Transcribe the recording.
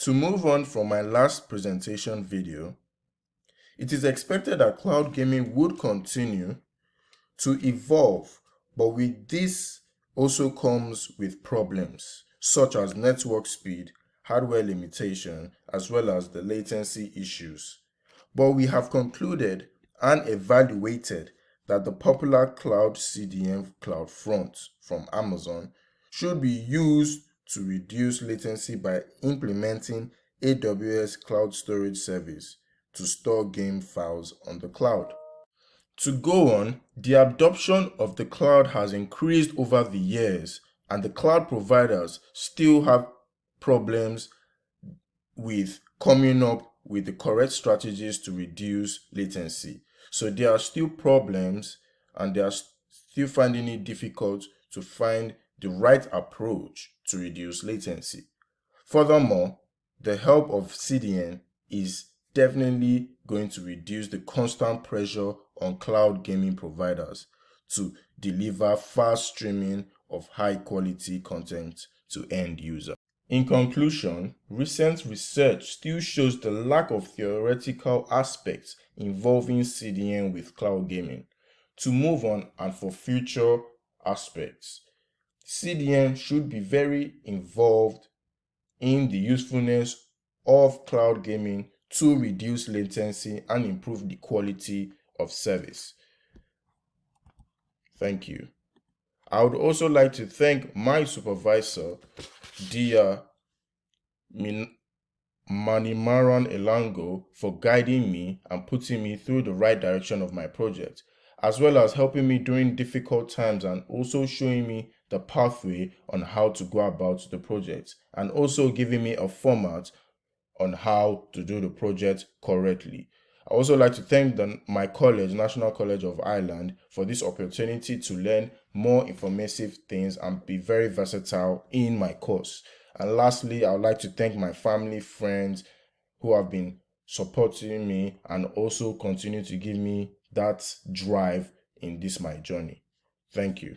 To move on from my last presentation video, it is expected that cloud gaming would continue to evolve, but with this also comes with problems such as network speed, hardware limitation, as well as the latency issues. But we have concluded and evaluated that the popular cloud CDN CloudFront from Amazon should be used to reduce latency by implementing AWS Cloud Storage Service to store game files on the cloud. To go on, the adoption of the cloud has increased over the years, and the cloud providers still have problems with coming up with the correct strategies to reduce latency. So there are still problems, and they are still finding it difficult to find the right approach to reduce latency. Furthermore, the help of CDN is definitely going to reduce the constant pressure on cloud gaming providers to deliver fast streaming of high quality content to end users. In conclusion, recent research still shows the lack of theoretical aspects involving CDN with cloud gaming. To move on and for future aspects, CDN should be very involved in the usefulness of cloud gaming to reduce latency and improve the quality of service. Thank you. I would also like to thank my supervisor, Dia Manimaran Elango, for guiding me and putting me through the right direction of my project, as well as helping me during difficult times and also showing me the pathway on how to go about the project, and also giving me a format on how to do the project correctly. I also like to thank my college, National College of Ireland, for this opportunity to learn more informative things and be very versatile in my course. And lastly, I would like to thank my family, friends who have been supporting me and also continue to give me that drive in this my journey. Thank you.